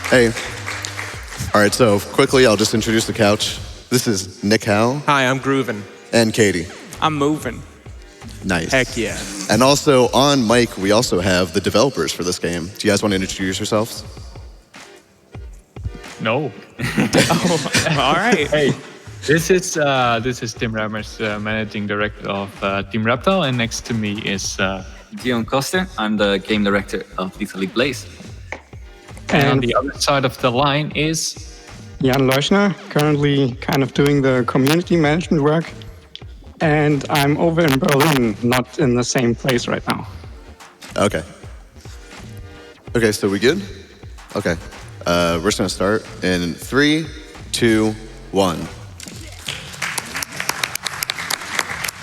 Hey. All right, so quickly, I'll just introduce the couch. This is Nick Howe. Hi, I'm Groovin. And Katie. I'm moving. Nice. Heck yeah. And also on mic, we also have the developers for this game. Do you guys want to introduce yourselves? No. All right. Hey, this is Tim Rammers, managing director of Team Reptile, and next to me is Dion Koster. I'm the game director of Lethal League Blaze. and on the other side of the line is Jan Leuschner, currently kind of doing the community management work. And I'm over in Berlin, not in the same place right now. Okay. Okay, so we good? Okay. We're just going to start in 3, 2, 1.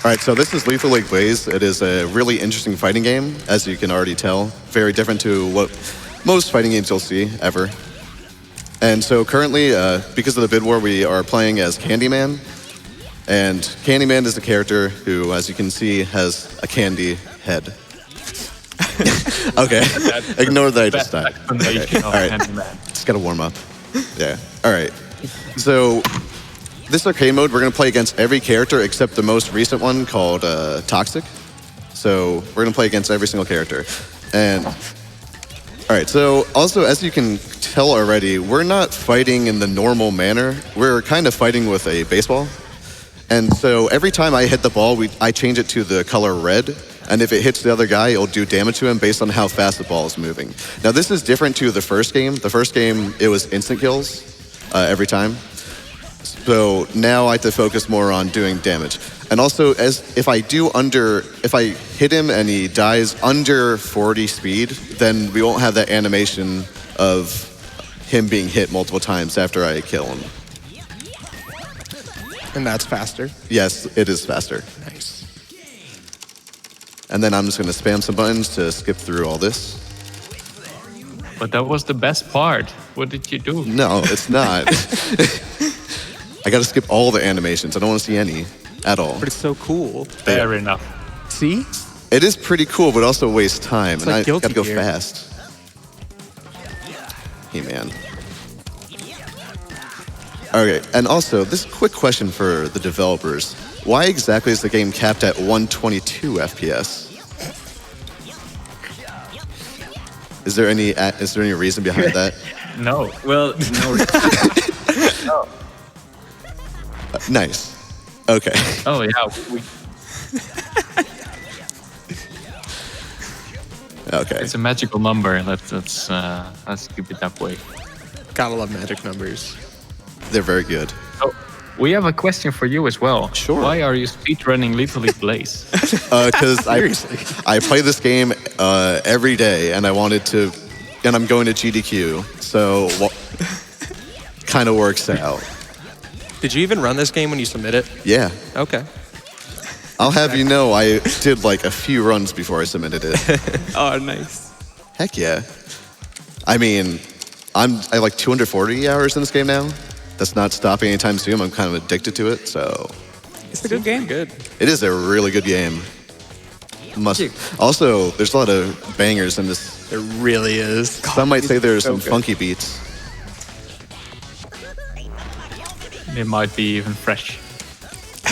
All right, so this is Lethal League Blaze. It is a really interesting fighting game, as you can already tell. Very different to what most fighting games you'll see ever. And so currently, because of the bid war, we are playing as Candyman. And Candyman is a character who, as you can see, has a candy head. Okay, ignore that I just died. Okay. All right, just gotta warm up. Yeah, all right. So this arcade mode, we're gonna play against every character except the most recent one called Toxic. So we're gonna play against every single character. And all right, so also as you can tell already, we're not fighting in the normal manner. We're kind of fighting with a baseball. And so every time I hit the ball, I change it to the color red. And if it hits the other guy, it'll do damage to him based on how fast the ball is moving. Now this is different to the first game. The first game, it was instant kills every time. So now I have to focus more on doing damage. And also, if I hit him and he dies under 40 speed, then we won't have that animation of him being hit multiple times after I kill him. And that's faster. Yes, it is faster. Nice. And then I'm just going to spam some buttons to skip through all this. But that was the best part. What did you do? No, it's not. I got to skip all the animations. I don't want to see any at all. But it's so cool. Fair enough. See? It is pretty cool, but also wastes time. It's and like I got to go Guilty Gear. fast. Hey, man. Okay, and also, this quick question for the developers. Why exactly is the game capped at 122 FPS? Is there any reason behind that? No. Well, no. No. Nice. Okay. Oh yeah. Okay. It's a magical number. Let's keep it that way. Gotta love magic numbers. They're very good. Oh, we have a question for you as well. Sure. Why are you speedrunning Lethal League Blaze? Because I play this game every day, and I'm going to GDQ, so kind of works out. Did you even run this game when you submit it? Yeah. Okay. I'll have you know, I did like a few runs before I submitted it. Oh, nice. Heck yeah. I mean, I have like 240 hours in this game now. That's not stopping anytime soon. I'm kind of addicted to it, so. It's a good game. Good. It is a really good game. Also, there's a lot of bangers in this. There really is. Some might say there's some funky beats. It might be even fresh.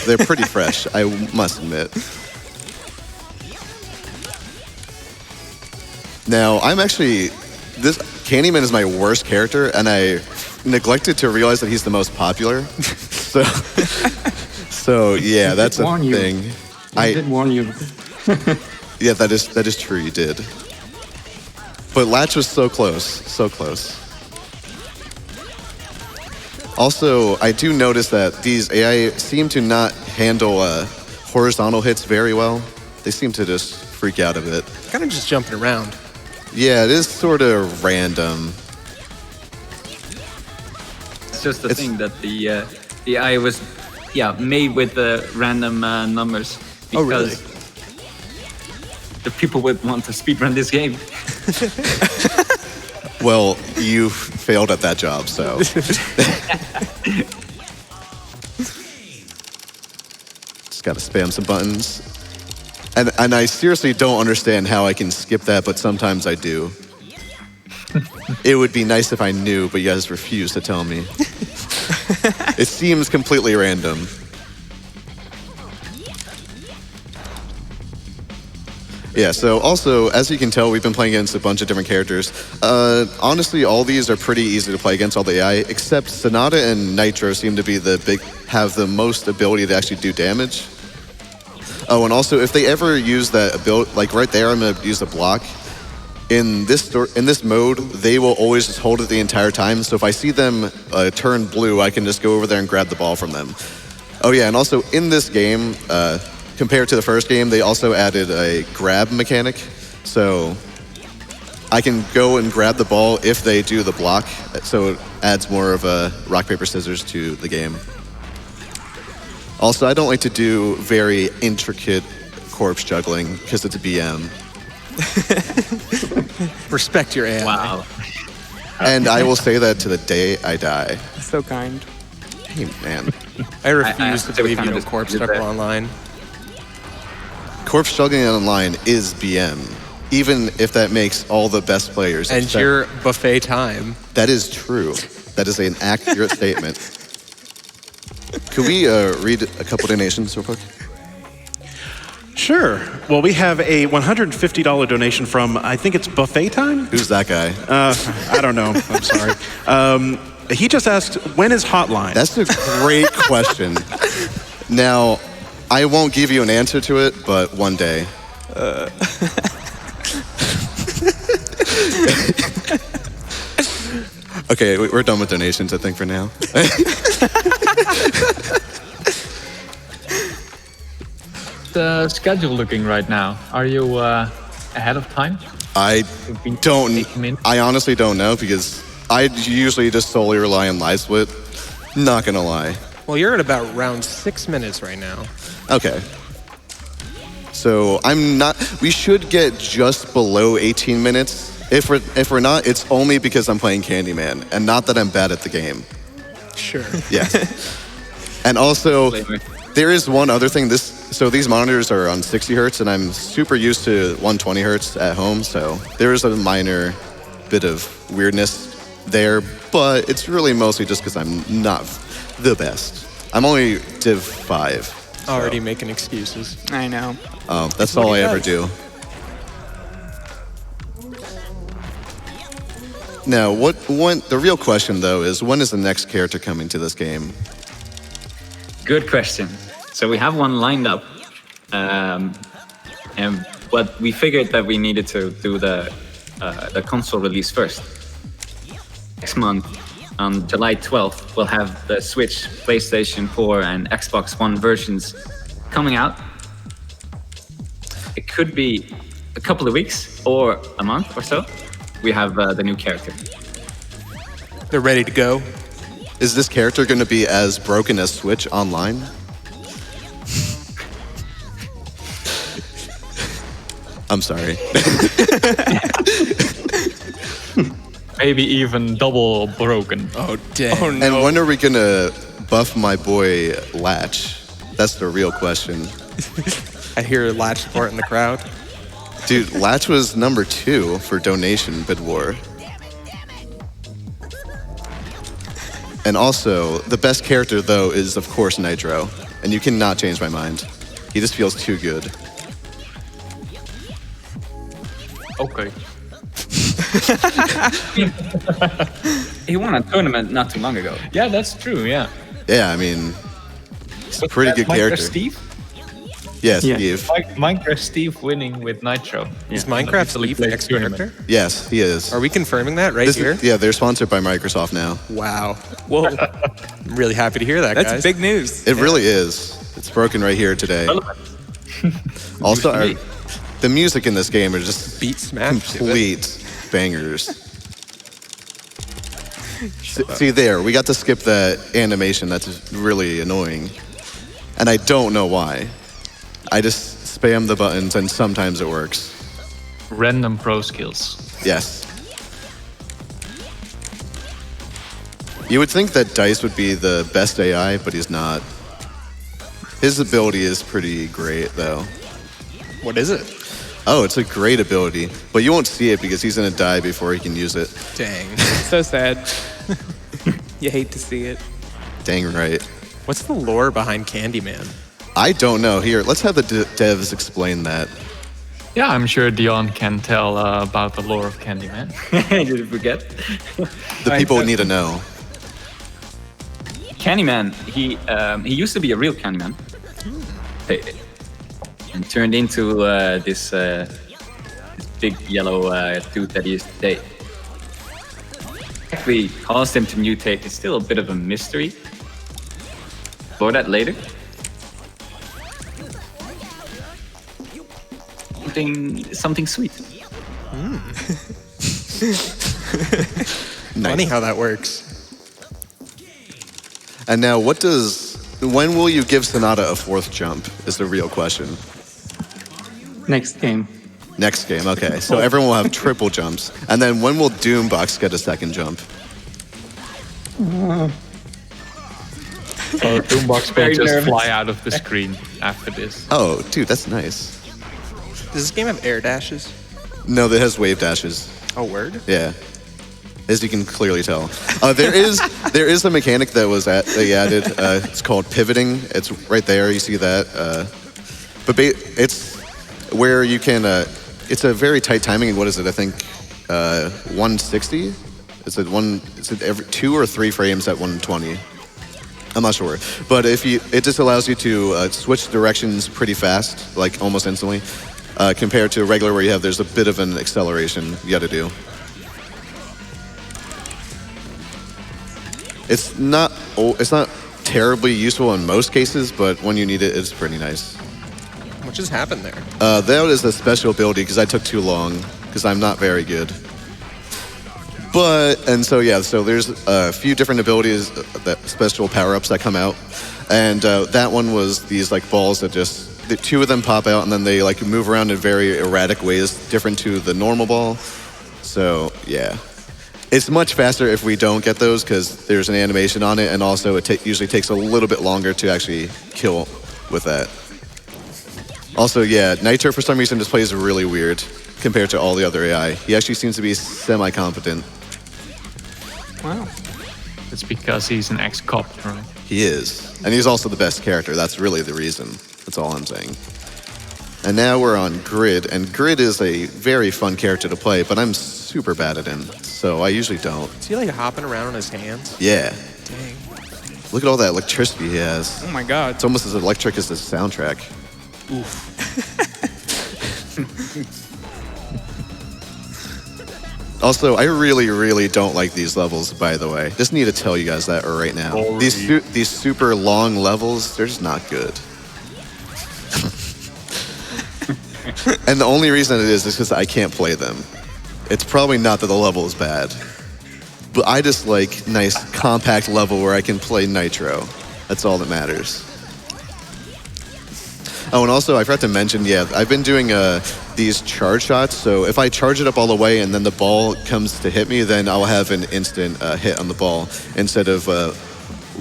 They're pretty fresh, I must admit. Now, this Candyman is my worst character, and I neglected to realize that he's the most popular. So yeah, that's a thing. I did warn you. Yeah, that is true. You did. But Latch was so close, so close. Also, I do notice that these AI seem to not handle horizontal hits very well. They seem to just freak out a bit. Kind of just jumping around. Yeah, it is sort of random. It's just the thing that the AI was, made with random numbers because Oh, really? the people would want to speedrun this game. Well, you failed at that job, so. Just gotta spam some buttons. And I seriously don't understand how I can skip that, but sometimes I do. It would be nice if I knew, but you guys refuse to tell me. It seems completely random. Yeah, so also, as you can tell, we've been playing against a bunch of different characters. Honestly, all these are pretty easy to play against all the AI, except Sonata and Nitro seem to be have the most ability to actually do damage. Oh, and also, if they ever use that ability, like right there, I'm gonna use a block. In this mode, they will always just hold it the entire time. So if I see them turn blue, I can just go over there and grab the ball from them. Oh yeah, and also in this game, compared to the first game, they also added a grab mechanic. So I can go and grab the ball if they do the block. So it adds more of a rock, paper, scissors to the game. Also, I don't like to do very intricate corpse juggling because it's a BM. Respect your AI. Wow. And I will say that to the day I die. So kind. Hey, man. I refuse to I believe kinda you know just corpse did juggle that. online. Corpse juggling online is BM, even if that makes all the best players. And upset. your buffet time. That is true. That is an accurate statement. Could we read a couple donations real quick? Sure. Well, we have a $150 donation from, I think it's Buffet Time? Who's that guy? I don't know. I'm sorry. He just asked, when is Hotline? That's a great question. Now, I won't give you an answer to it, but one day. Okay, we're done with donations, I think, for now. The schedule looking right now? Are you ahead of time? I don't. 8 minutes? I honestly don't know because I usually just solely rely on live split. Not gonna lie. Well, you're at about around 6 minutes right now. Okay. So I'm not. We should get just below 18 minutes. If we're not, it's only because I'm playing Candyman, and not that I'm bad at the game. Sure. Yes. And also, there is one other thing. So these monitors are on 60 hertz, and I'm super used to 120 hertz at home. So there is a minor bit of weirdness there, but it's really mostly just because I'm not the best. I'm only Div 5. So. Already making excuses. I know. That's what all he I ever does. do. Now, the real question though is when is the next character coming to this game? Good question. So we have one lined up, but we figured that we needed to do the console release first. Next month, on July 12th, we'll have the Switch, PlayStation 4, and Xbox One versions coming out. It could be a couple of weeks or a month or so. We have the new character. They're ready to go. Is this character going to be as broken as Switch online? I'm sorry. Maybe even double broken. Oh, damn. Oh, no. And when are we going to buff my boy Latch? That's the real question. I hear Latch support in the crowd. Dude, Latch was number 2 for donation bid war. And also, the best character though is of course Nitro. And you cannot change my mind. He just feels too good. Okay. He won a tournament not too long ago. Yeah, that's true. Yeah. Yeah, I mean, he's a pretty good character. Steve? Yeah, Yeah. Steve. Minecraft Steve winning with Nitro. Is Minecraft Steve the next character? Yes, he is. Are we confirming that right This here? is, yeah, they're sponsored by Microsoft now. Wow. Whoa. I'm really happy to hear that, That's guys. big news. It really is. It's broken right here today. Also, the music in this game are just Beat smash. complete bangers. See there, we got to skip that animation. That's really annoying. And I don't know why. I just spam the buttons and sometimes it works. Random pro skills. Yes. You would think that Dice would be the best AI, but he's not. His ability is pretty great, though. What is it? Oh, it's a great ability, but you won't see it because he's gonna die before he can use it. Dang. So sad. You hate to see it. Dang right. What's the lore behind Candyman? I don't know. Here, let's have the devs explain that. Yeah, I'm sure Dion can tell about the lore of Candyman. Did you forget? The people need to know. Candyman, he used to be a real Candyman. And turned into this big yellow dude that he is today. Actually caused him to mutate is still a bit of a mystery. For that later. Something sweet. Funny how that works. And now, when will you give Sonata a 4th jump? Is the real question. Next game. Next game, okay. So everyone will have triple jumps. And then when will Doombox get a 2nd jump? Doombox will Very just nervous. fly out of the screen after this. Oh, dude, that's nice. Does this game have air dashes? No, that has wave dashes. Oh, word? Yeah, as you can clearly tell. There is a mechanic that was they added. It's called pivoting. It's right there. You see that. It's where you can. It's a very tight timing. What is it? I think 160. It's every 2 or 3 frames at 120. I'm not sure, but it just allows you to switch directions pretty fast, like almost instantly. Compared to regular where there's a bit of an acceleration you got to do. It's not terribly useful in most cases, but when you need it, it's pretty nice. What just happened there? That is a special ability because I took too long because I'm not very good. So there's a few different abilities, that special power-ups that come out, and that one was these like balls that the 2 of them pop out and then they like move around in very erratic ways, different to the normal ball. So yeah, it's much faster if we don't get those because there's an animation on it, and also it usually takes a little bit longer to actually kill with that. Also, yeah, Nitro for some reason just plays really weird compared to all the other AI. He actually seems to be semi-competent. Wow. It's because he's an ex-cop, right? He is. And he's also the best character. That's really the reason. That's all I'm saying. And now we're on Grid, and Grid is a very fun character to play, but I'm super bad at him, so I usually don't. Is he like hopping around on his hands? Yeah. Dang. Look at all that electricity he has. Oh my god. It's almost as electric as the soundtrack. Oof. Also, I really, really don't like these levels, by the way. Just need to tell you guys that right now. These super long levels, they're just not good. And the only reason it is because I can't play them. It's probably not that the level is bad. But I just like nice, compact level where I can play Nitro. That's all that matters. Oh, and also, I forgot to mention, I've been doing these charge shots. So if I charge it up all the way and then the ball comes to hit me, then I'll have an instant hit on the ball instead of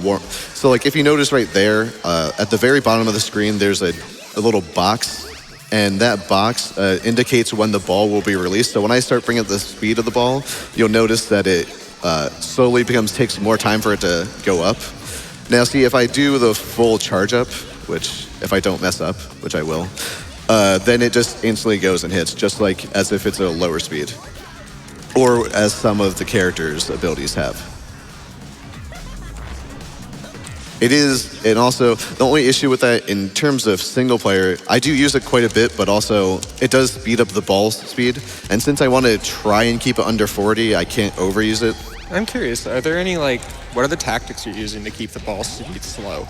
warm. So like if you notice right there, at the very bottom of the screen, there's a little box. And that box indicates when the ball will be released. So when I start bringing up the speed of the ball, you'll notice that it slowly takes more time for it to go up. Now see, if I do the full charge up, which if I don't mess up, which I will, then it just instantly goes and hits, just like as if it's a lower speed. Or as some of the characters' abilities have. It is, and also the only issue with that in terms of single player, I do use it quite a bit, but also it does speed up the ball speed. And since I want to try and keep it under 40, I can't overuse it. I'm curious, are there any what are the tactics you're using to keep the ball speed slow?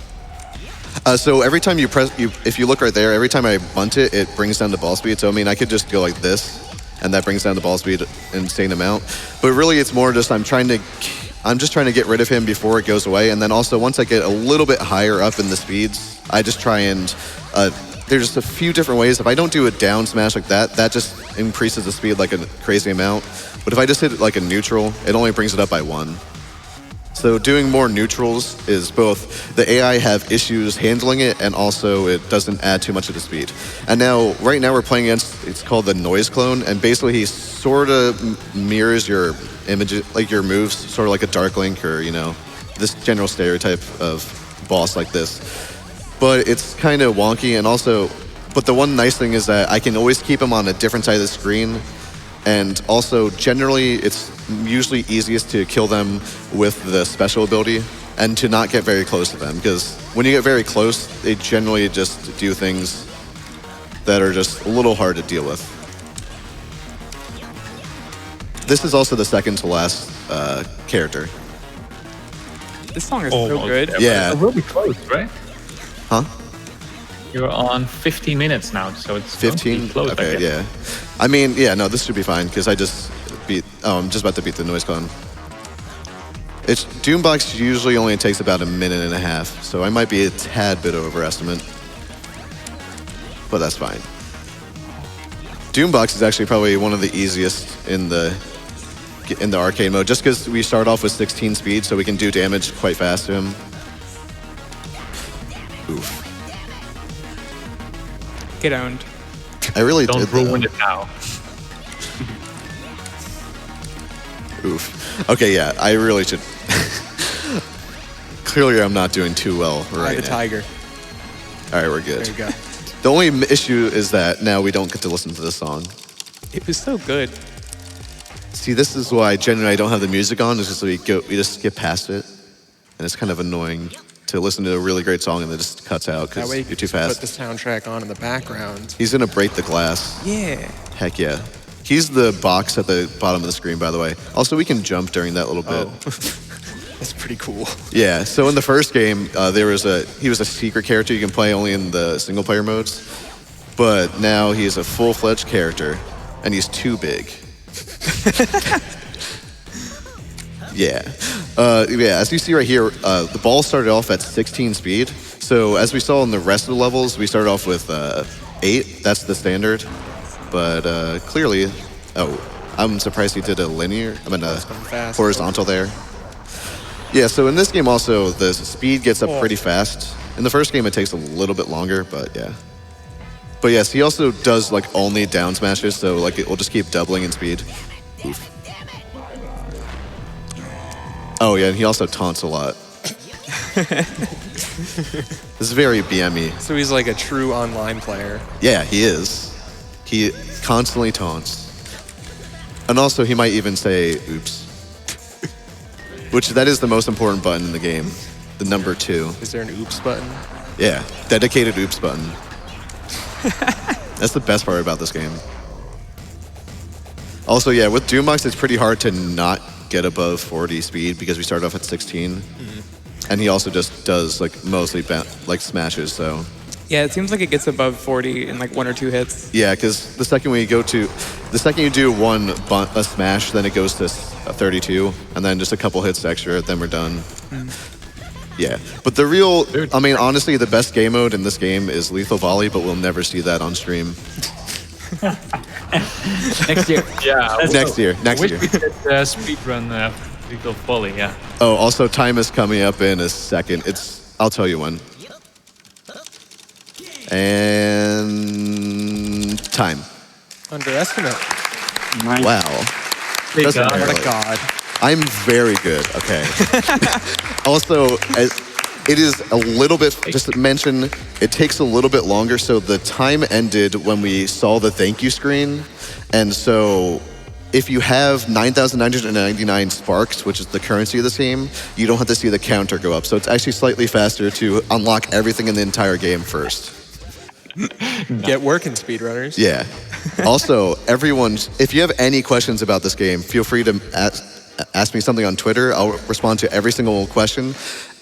So every time you press, if you look right there, every time I bunt it, it brings down the ball speed. So I mean, I could just go like this, and that brings down the ball speed an insane amount. But really, it's more just I'm just trying to get rid of him before it goes away. And then also, once I get a little bit higher up in the speeds, I just try and there's just a few different ways. If I don't do a down smash like that, that just increases the speed like a crazy amount. But if I just hit it like a neutral, it only brings it up by 1. So doing more neutrals is both the AI have issues handling it, and also it doesn't add too much of the speed. And now, right now we're playing against, it's called the noise clone, and basically he sort of mirrors your images, like your moves, sort of like a Dark Link or, this general stereotype of boss like this. But it's kind of wonky, and also, but the one nice thing is that I can always keep him on a different side of the screen. And also, generally, it's usually easiest to kill them with the special ability and to not get very close to them, because when you get very close, they generally just do things that are just a little hard to deal with. This is also the second to last character. This song is so good. Yeah. It will be close, right? Huh? You're on 15 minutes now, so it's going to be 15? close, I Okay, guess. yeah. I mean, yeah, no, this should be fine, because I'm just about to beat the noise clone. Doombox usually only takes about a minute and a half, so I might be a tad bit overestimate. But that's fine. Doombox is actually probably one of the easiest in the arcade mode, just because we start off with 16 speed, so we can do damage quite fast to him. Oof. Get owned. I really Don't did, though. ruin it now. Oof. Okay, yeah, I really should. Clearly, I'm not doing too well right the now. tiger. All right, we're good. There you go. The only issue is that now we don't get to listen to this song. It was so good. See, this is why generally I don't have the music on. It's just we just skip past it, and it's kind of annoying to listen to a really great song and then it just cuts out That because way you you're can too just put fast. the soundtrack on in the background. He's gonna break the glass. Yeah. Heck yeah. He's the box at the bottom of the screen, by the way. Also, we can jump during that little bit. That's pretty cool. Yeah, so in the first game, he was a secret character you can play only in the single player modes. But now he's a full-fledged character, and he's too big. Yeah. Yeah, as you see right here, the ball started off at 16 speed. So as we saw in the rest of the levels, we started off with 8. That's the standard. But clearly, I'm surprised he did a fast. horizontal there. Yeah, so in this game also, the speed gets up pretty fast. In the first game, it takes a little bit longer, but yeah. But yes, he also does like only down smashes, so like it will just keep doubling in speed. Oof. Oh yeah, and he also taunts a lot. This is very BME. So he's like a true online player. Yeah, he is. He constantly taunts. And also he might even say, oops. Which that is the most important button in the game. The number 2. Is there an oops button? Yeah, dedicated oops button. That's the best part about this game. Also, yeah, with Doombox, it's pretty hard to not get above 40 speed because we start off at 16. And he also just does like mostly like smashes, so. Yeah, it seems like it gets above 40 in like 1 or 2 hits. Yeah, because the second you do a smash, then it goes to 32, and then just a couple hits extra, then we're done. Yeah, but honestly, the best game mode in this game is Lethal Volley, but we'll never see that on stream. Next year. Yeah. Next year. I wish we could speedrun Lethal Volley, yeah. Oh, also time is coming up in a second. I'll tell you when. And time. Underestimate. Nice. Wow. Big Doesn't God. matter. What a god. I'm very good. Okay. Also, it is a little bit, just to mention, it takes a little bit longer. So the time ended when we saw the thank you screen. And so if you have 9,999 sparks, which is the currency of this game, you don't have to see the counter go up. So it's actually slightly faster to unlock everything in the entire game first. Get working, speedrunners. Yeah. Also, if you have any questions about this game, feel free to ask me something on Twitter. I'll respond to every single question.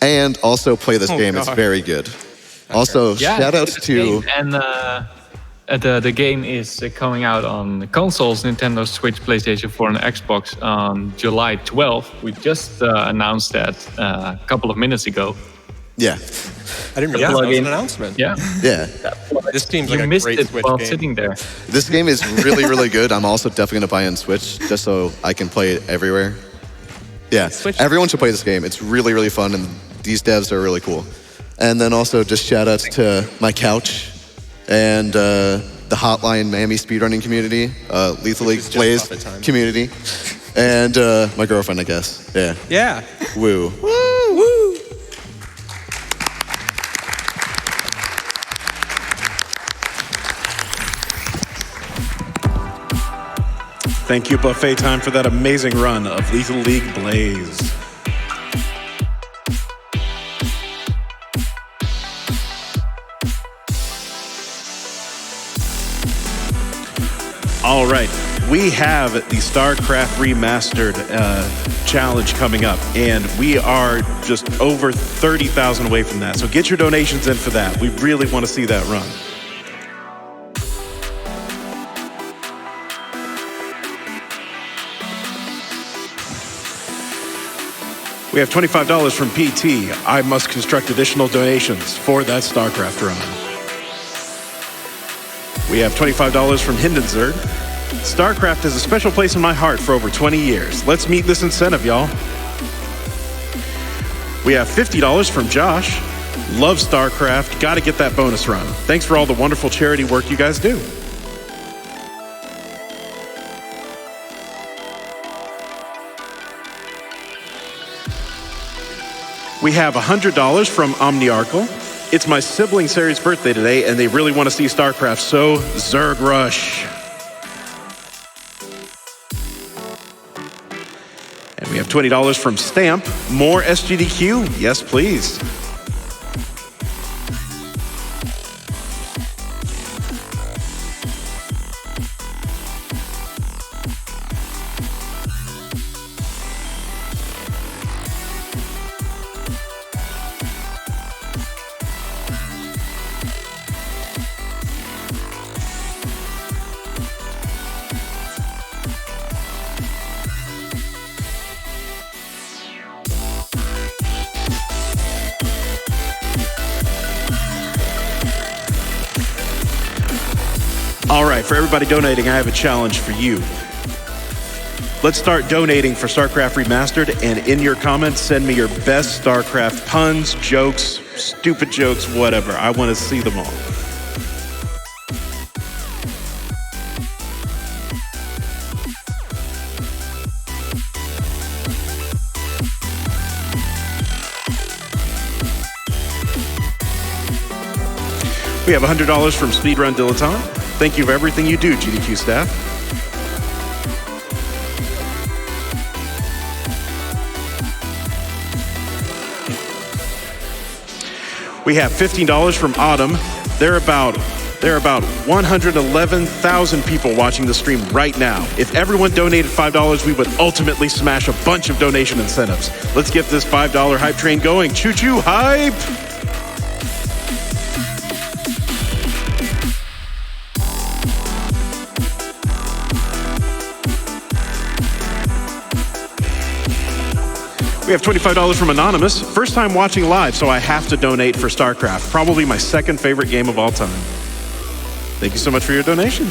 And also play this game. It's very good. Also, shout outs to... And the game is coming out on consoles, Nintendo Switch, PlayStation 4, and Xbox on July 12th. We just announced that a couple of minutes ago. Yeah. I didn't realize that was an announcement. Yeah. Yeah. This seems You like a missed great it Switch while game. sitting there. This game is really, really good. I'm also definitely going to buy it on Switch just so I can play it everywhere. Yeah, Switch. everyone should play this game. It's really, really fun, and these devs are really cool. And then also just shout outs to my couch and the Hotline Miami speedrunning community, Lethal League just Plays about that time. community, and my girlfriend, I guess. Yeah. Yeah. Woo. Thank you, Buffet Time, for that amazing run of Lethal League Blaze. All right, we have the StarCraft Remastered challenge coming up, and we are just over 30,000 away from that. So get your donations in for that. We really want to see that run. We have $25 from PT. I must construct additional donations for that StarCraft run. We have $25 from Hindenburg. StarCraft has a special place in my heart for over 20 years. Let's meet this incentive, y'all. We have $50 from Josh. Love StarCraft. Got to get that bonus run. Thanks for all the wonderful charity work you guys do. We have $100 from Omniarchal. It's my sibling Sari's birthday today, and they really want to see StarCraft, so Zerg Rush. And we have $20 from Stamp. More SGDQ? Yes, please. All right, for everybody donating, I have a challenge for you. Let's start donating for StarCraft Remastered, and in your comments, send me your best StarCraft puns, jokes, stupid jokes, whatever. I want to see them all. We have $100 from Speedrun Dilettante. Thank you for everything you do, GDQ staff. We have $15 from Autumn. There are about 111,000 people watching the stream right now. If everyone donated $5, we would ultimately smash a bunch of donation incentives. Let's get this $5 hype train going. Choo-choo hype! We have $25 from Anonymous. First time watching live, so I have to donate for StarCraft. Probably my second favorite game of all time. Thank you so much for your donation.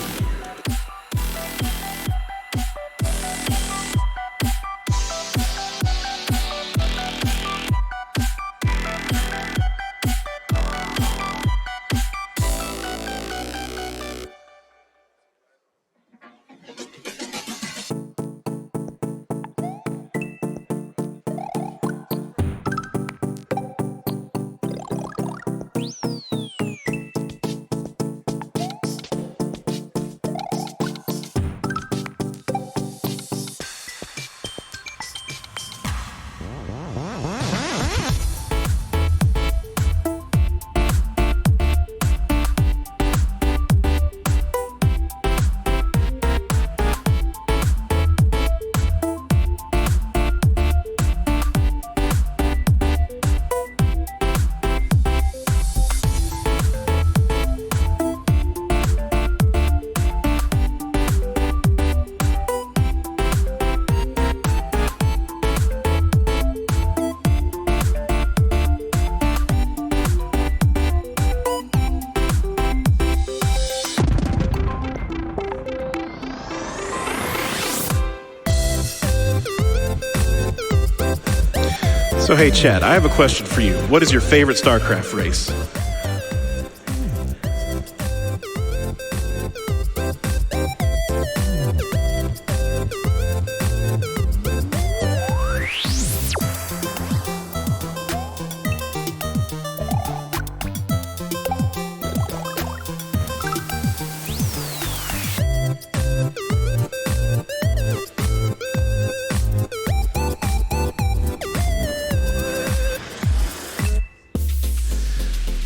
So hey, chat, I have a question for you. What is your favorite StarCraft race?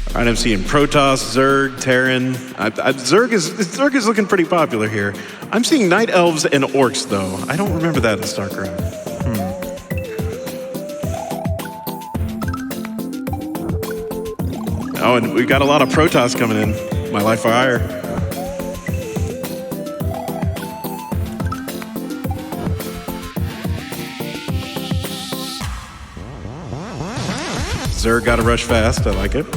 All right, I'm seeing Protoss, Zerg, Terran. Zerg is looking pretty popular here. I'm seeing Night Elves and Orcs, though. I don't remember that in StarCraft. Oh, and we've got a lot of Protoss coming in. My Life Fire. Zerg got to rush fast. I like it.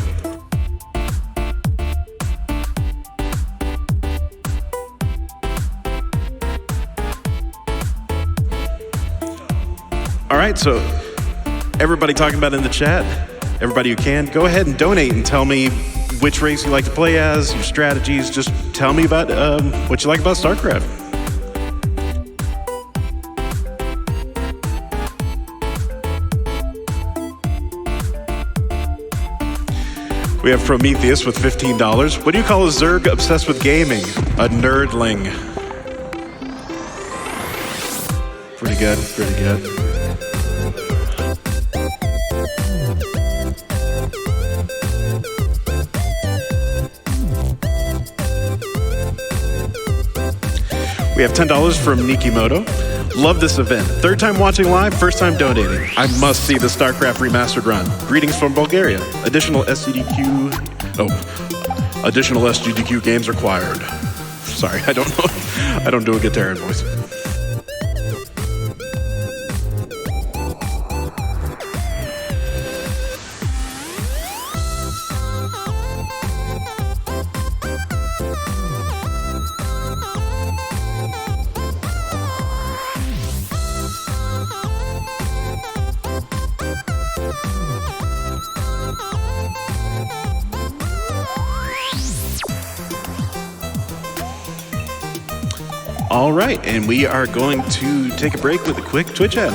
All right, so everybody talking about it in the chat, everybody who can, go ahead and donate and tell me which race you like to play as, your strategies. Just tell me about what you like about StarCraft. We have Prometheus with $15. What do you call a Zerg obsessed with gaming? A nerdling. Pretty good, pretty good. We have $10 from Nikimoto. Love this event. Third time watching live, first time donating. I must see the StarCraft Remastered run. Greetings from Bulgaria. Additional SGDQ games required. Sorry, I don't know. I don't do a Guitarran voice. All right, and we are going to take a break with a quick Twitch ad.